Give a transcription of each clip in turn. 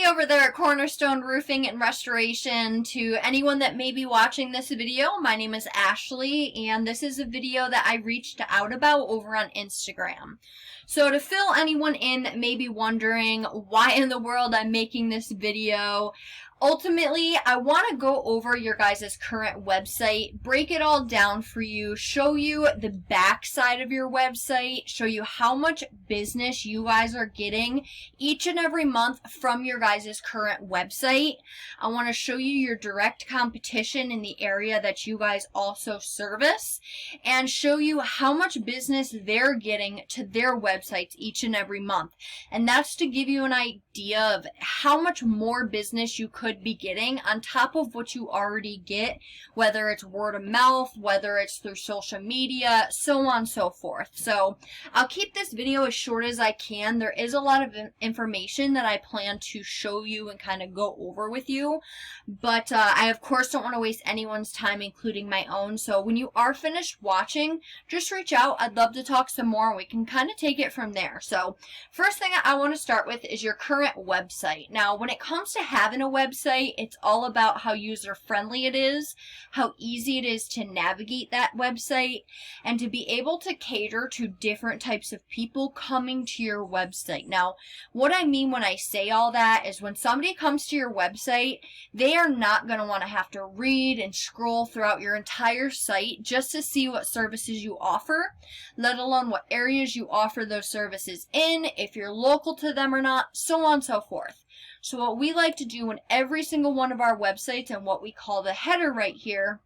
Emily over there at Cornerstone Roofing and Restoration. To anyone that may be watching this video, my name is Ashley, and this is a video that I reached out about over on Instagram. So to fill anyone in that may be wondering why in the world I'm making this video, ultimately, I want to go over your guys' current website, break it all down for you, show you the back side of your website, show you how much business you guys are getting each and every month from your guys' current website. I want to show you your direct competition in the area that you guys also service, and show you how much business they're getting to their websites each and every month. And that's to give you an idea of how much more business you could be getting on top of what you already get, whether it's word of mouth, whether it's through social media, so on and so forth. So I'll keep this video as short as I can. There is a lot of information that I plan to show you and kind of go over with you, but I of course don't want to waste anyone's time, including my own. So when you are finished watching, just reach out. I'd love to talk some more and we can kind of take it from there. So first thing I want to start with is your current website. Now when it comes to having a website, it's all about how user-friendly it is, how easy it is to navigate that website, and to be able to cater to different types of people coming to your website. Now, what I mean when I say all that is when somebody comes to your website, they are not going to want to have to read and scroll throughout your entire site just to see what services you offer, let alone what areas you offer those services in, if you're local to them or not, so on and so forth. So what we like to do in every single one of our websites, and what we call the header right here,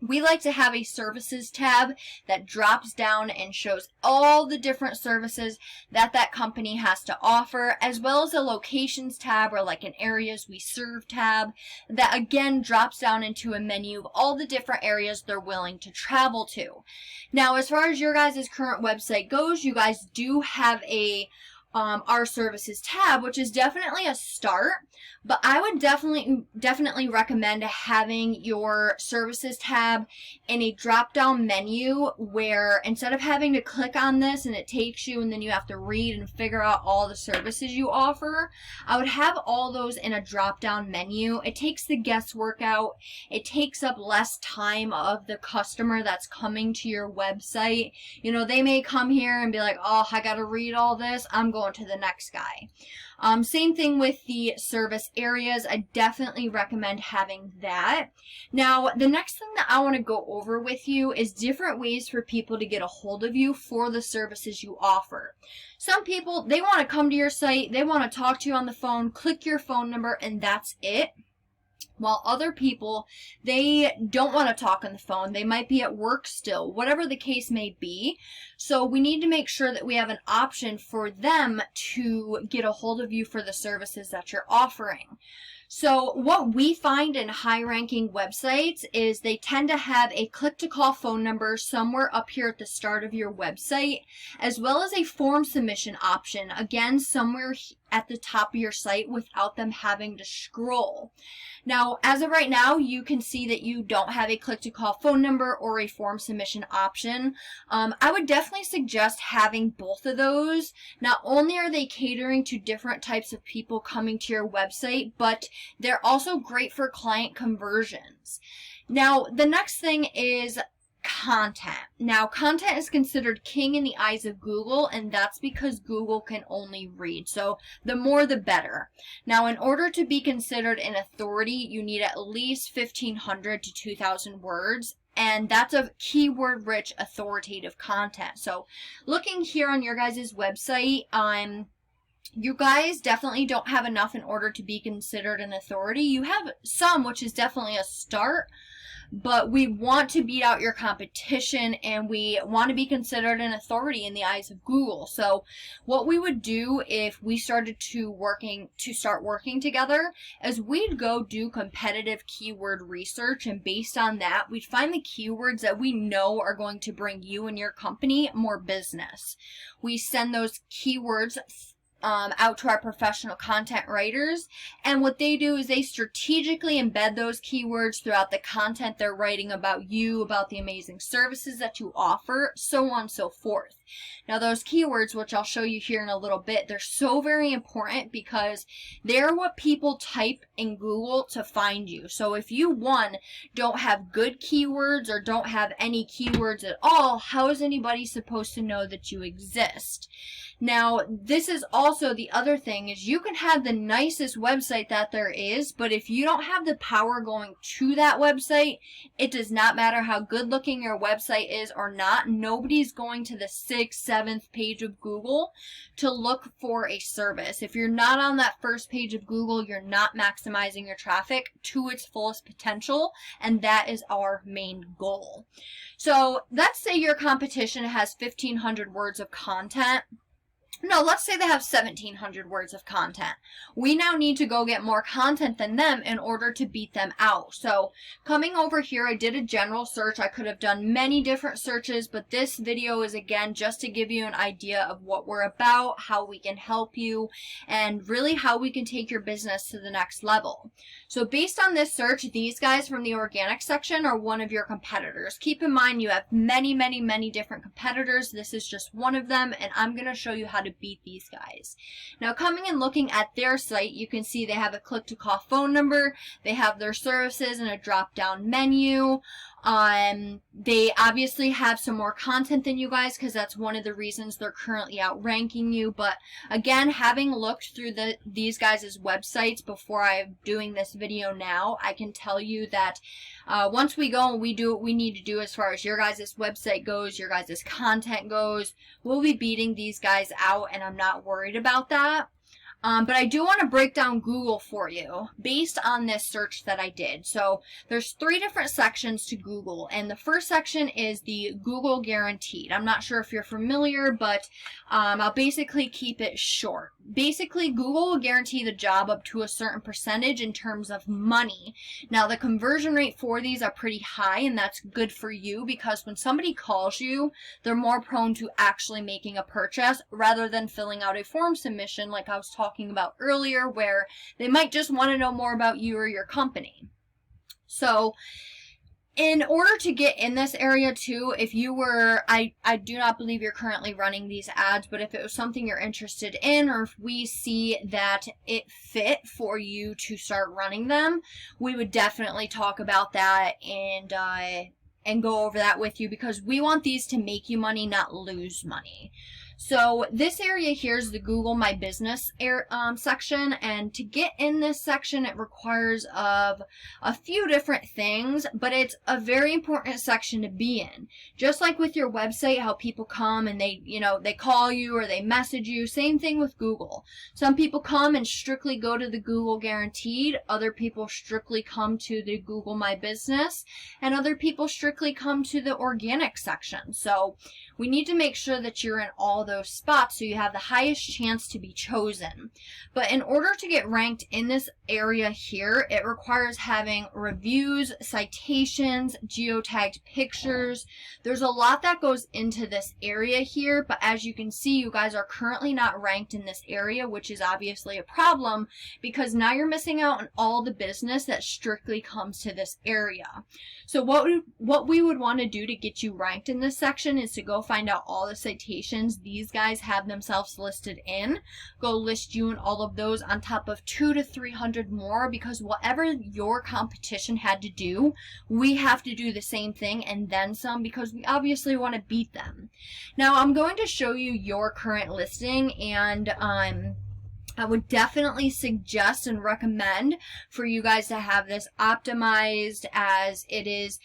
we like to have a services tab that drops down and shows all the different services that that company has to offer, as well as a locations tab, or like an areas we serve tab, that again drops down into a menu of all the different areas they're willing to travel to. Now, as far as your guys' current website goes, you guys do have a our services tab, which is definitely a start, but I would definitely recommend having your services tab in a drop-down menu where instead of having to click on this and it takes you and then you have to read and figure out all the services you offer, I would have all those in a drop-down menu. It takes the guesswork out. It takes up less time of the customer that's coming to your website. You know, they may come here and be like, oh, I gotta read all this. I'm going to the next guy. Same thing with the service areas. I definitely recommend having that. Now, the next thing that I want to go over with you is different ways for people to get a hold of you for the services you offer. Some people, they want to come to your site, they want to talk to you on the phone, click your phone number, and that's it. While other people, they don't want to talk on the phone. They might be at work still, whatever the case may be. So we need to make sure that we have an option for them to get a hold of you for the services that you're offering. So what we find in high-ranking websites is they tend to have a click-to-call phone number somewhere up here at the start of your website, as well as a form submission option, again, somewhere at the top of your site without them having to scroll. Now, as of right now, you can see that you don't have a click-to-call phone number or a form submission option. I would definitely suggest having both of those. Not only are they catering to different types of people coming to your website, but they're also great for client conversions. Now, the next thing is content. Now, content is considered king in the eyes of Google, and that's because Google can only read. So the more the better. Now, in order to be considered an authority, you need at least 1,500 to 2,000 words. And that's of keyword-rich, authoritative content. So looking here on your guys' website, you guys definitely don't have enough in order to be considered an authority. You have some, which is definitely a start, but we want to beat out your competition and we want to be considered an authority in the eyes of Google. So what we would do if we started to start working together is we'd go do competitive keyword research, and based on that, we'd find the keywords that we know are going to bring you and your company more business. We send those keywords out to our professional content writers, and what they do is they strategically embed those keywords throughout the content they're writing about you, about the amazing services that you offer, so on and so forth. Now those keywords, which I'll show you here in a little bit, they're so very important because they're what people type in Google to find you. So if you, one, don't have good keywords or don't have any keywords at all, how is anybody supposed to know that you exist? Now, this is also the other thing, is you can have the nicest website that there is, but if you don't have the power going to that website, it does not matter how good looking your website is or not. Nobody's going to the 6th, 7th page of Google to look for a service. If you're not on that first page of Google, you're not maximizing your traffic to its fullest potential, and that is our main goal. So let's say your competition has 1,500 words of content. No, let's say they have 1,700 words of content. We now need to go get more content than them in order to beat them out. So coming over here, I did a general search. I could have done many different searches, but this video is again just to give you an idea of what we're about, how we can help you, and really how we can take your business to the next level. So based on this search, these guys from the organic section are one of your competitors. Keep in mind you have many, many, many different competitors. This is just one of them, and I'm going to show you how to beat these guys. Now coming and looking at their site, you can see they have a click to call phone number, they have their services in a drop down menu. They obviously have some more content than you guys because that's one of the reasons they're currently outranking you. But again, having looked through these guys' websites before I'm doing this video now, I can tell you that once we go and we do what we need to do as far as your guys' website goes, your guys' content goes, we'll be beating these guys out, and I'm not worried about that. But I do want to break down Google for you based on this search that I did. So there's 3 different sections to Google, and the first section is the Google Guaranteed. I'm not sure if you're familiar, but I'll basically keep it short. Basically, Google will guarantee the job up to a certain percentage in terms of money. Now, the conversion rate for these are pretty high, and that's good for you because when somebody calls you, they're more prone to actually making a purchase rather than filling out a form submission like I was talking about earlier, where they might just want to know more about you or your company. So in order to get in this area too, if you were, I do not believe you're currently running these ads, but if it was something you're interested in, or if we see that it fit for you to start running them, we would definitely talk about that and go over that with you, because we want these to make you money, not lose money. So this area here is the Google My Business section, and to get in this section it requires of a few different things, but it's a very important section to be in. Just like with your website, how people come and they call you or they message you, same thing with Google. Some people come and strictly go to the Google Guaranteed, other people strictly come to the Google My Business, and other people strictly come to the organic section. So we need to make sure that you're in all those spots so you have the highest chance to be chosen. But in order to get ranked in this area here, it requires having reviews, citations, geotagged pictures. There's a lot that goes into this area here, but as you can see, you guys are currently not ranked in this area, which is obviously a problem because now you're missing out on all the business that strictly comes to this area. So what we would want to do to get you ranked in this section is to go find out all the citations these guys have themselves listed in. Go list you in all of those on top of 200 to 300 more, because whatever your competition had to do, we have to do the same thing and then some, because we obviously want to beat them. Now I'm going to show you your current listing, and I would definitely suggest and recommend for you guys to have this optimized as it is.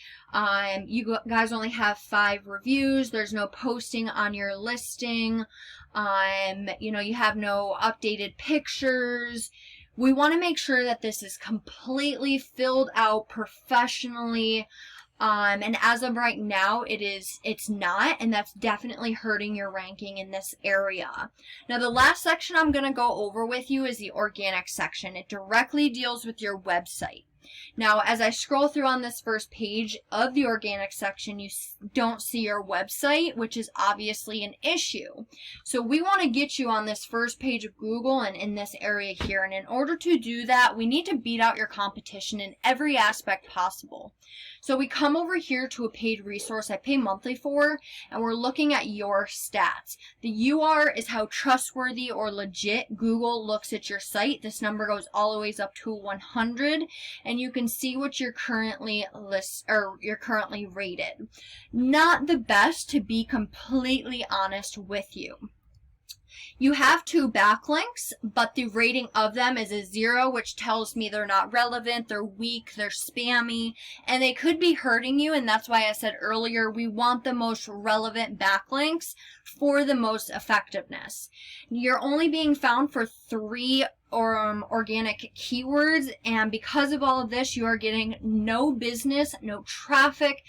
You guys only have 5 reviews. There's no posting on your listing. You have no updated pictures. We want to make sure that this is completely filled out professionally. And as of right now, it's not, and that's definitely hurting your ranking in this area. Now, the last section I'm going to go over with you is the organic section. It directly deals with your website. Now, as I scroll through on this first page of the organic section, you don't see your website, which is obviously an issue. So we want to get you on this first page of Google and in this area here. And in order to do that, we need to beat out your competition in every aspect possible. So we come over here to a paid resource I pay monthly for, and we're looking at your stats. The UR is how trustworthy or legit Google looks at your site. This number goes all the way up to 100, and you can see what you're currently rated. Not the best, to be completely honest with you. You have 2 backlinks, but the rating of them is a 0, which tells me they're not relevant, they're weak, they're spammy, and they could be hurting you. And that's why I said earlier, we want the most relevant backlinks for the most effectiveness. You're only being found for 3 organic keywords, and because of all of this, you are getting no business, no traffic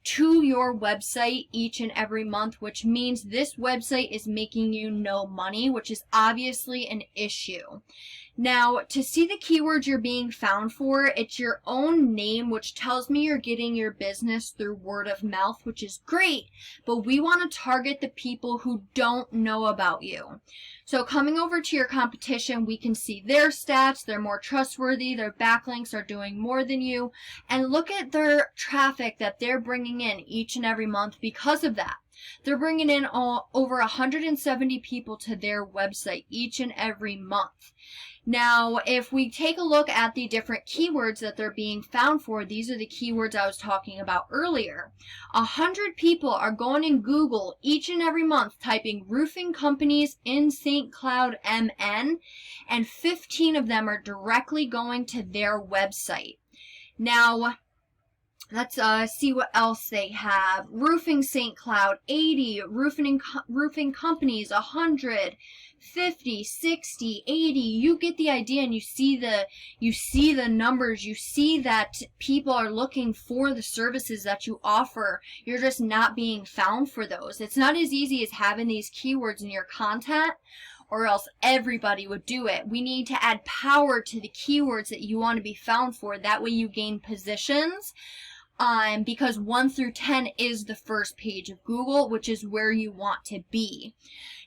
to your website each and every month, which means this website is making you no money, which is obviously an issue. Now, to see the keywords you're being found for, it's your own name, which tells me you're getting your business through word of mouth, which is great, but we want to target the people who don't know about you. So coming over to your competition, we can see their stats. They're more trustworthy. Their backlinks are doing more than you. And look at their traffic that they're bringing in each and every month because of that. They're bringing in over 170 people to their website each and every month. Now, if we take a look at the different keywords that they're being found for, these are the keywords I was talking about earlier. 100 people are going in Google each and every month typing roofing companies in St. Cloud, MN, and 15 of them are directly going to their website. Now, let's see what else they have. Roofing St. Cloud, 80. Roofing companies, 100. 50, 60, 80. You get the idea, and you see the numbers. You see that people are looking for the services that you offer. You're just not being found for those. It's not as easy as having these keywords in your content, or else everybody would do it. We need to add power to the keywords that you want to be found for. That way you gain positions. Because 1 through 10 is the first page of Google, which is where you want to be.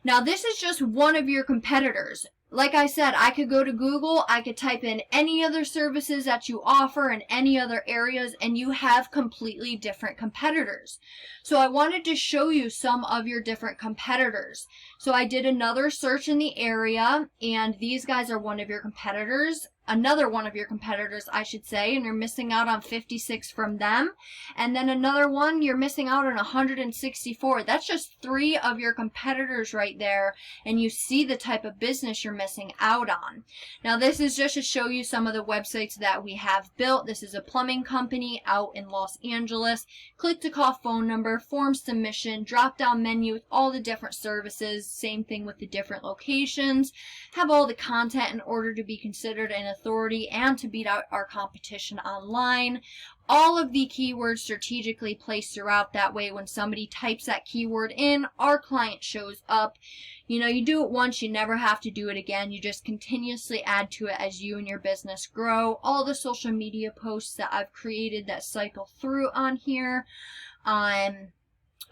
Now, this is just one of your competitors. Like I said, I could go to Google, I could type in any other services that you offer in any other areas, and you have completely different competitors. So I wanted to show you some of your different competitors. So I did another search in the area, and these guys are one of your competitors. Another one of your competitors, I should say, and you're missing out on 56 from them. And then another one, you're missing out on 164. That's just 3 of your competitors right there, and you see the type of business you're missing out on. Now, this is just to show you some of the websites that we have built. This is a plumbing company out in Los Angeles. Click to call phone number, form submission, drop-down menu with all the different services. Same thing with the different locations. Have all the content in order to be considered an authority and to beat out our competition online. All of the keywords strategically placed throughout. That way when somebody types that keyword in, our client shows up. You know, you do it once, you never have to do it again. You just continuously add to it as you and your business grow. All the social media posts that I've created that cycle through on here.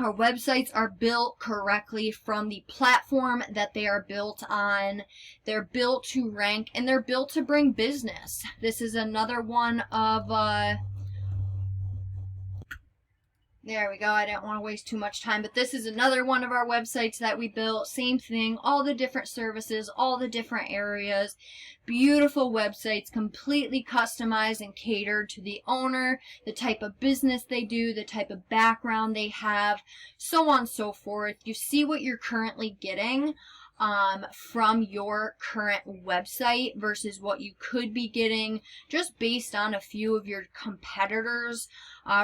Our websites are built correctly from the platform that they are built on. They're built to rank, and they're built to bring business. This is another one of, there we go. I didn't want to waste too much time, but this is another one of our websites that we built. Same thing, all the different services, all the different areas. Beautiful websites, completely customized and catered to the owner, the type of business they do, the type of background they have, so on and so forth. You see what you're currently getting from your current website versus what you could be getting just based on a few of your competitors.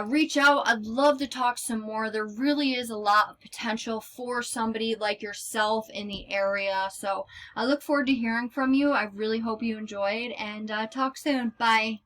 Reach out. I'd love to talk some more. There really is a lot of potential for somebody like yourself in the area. So I look forward to hearing from you. I really hope you enjoyed, and talk soon. Bye.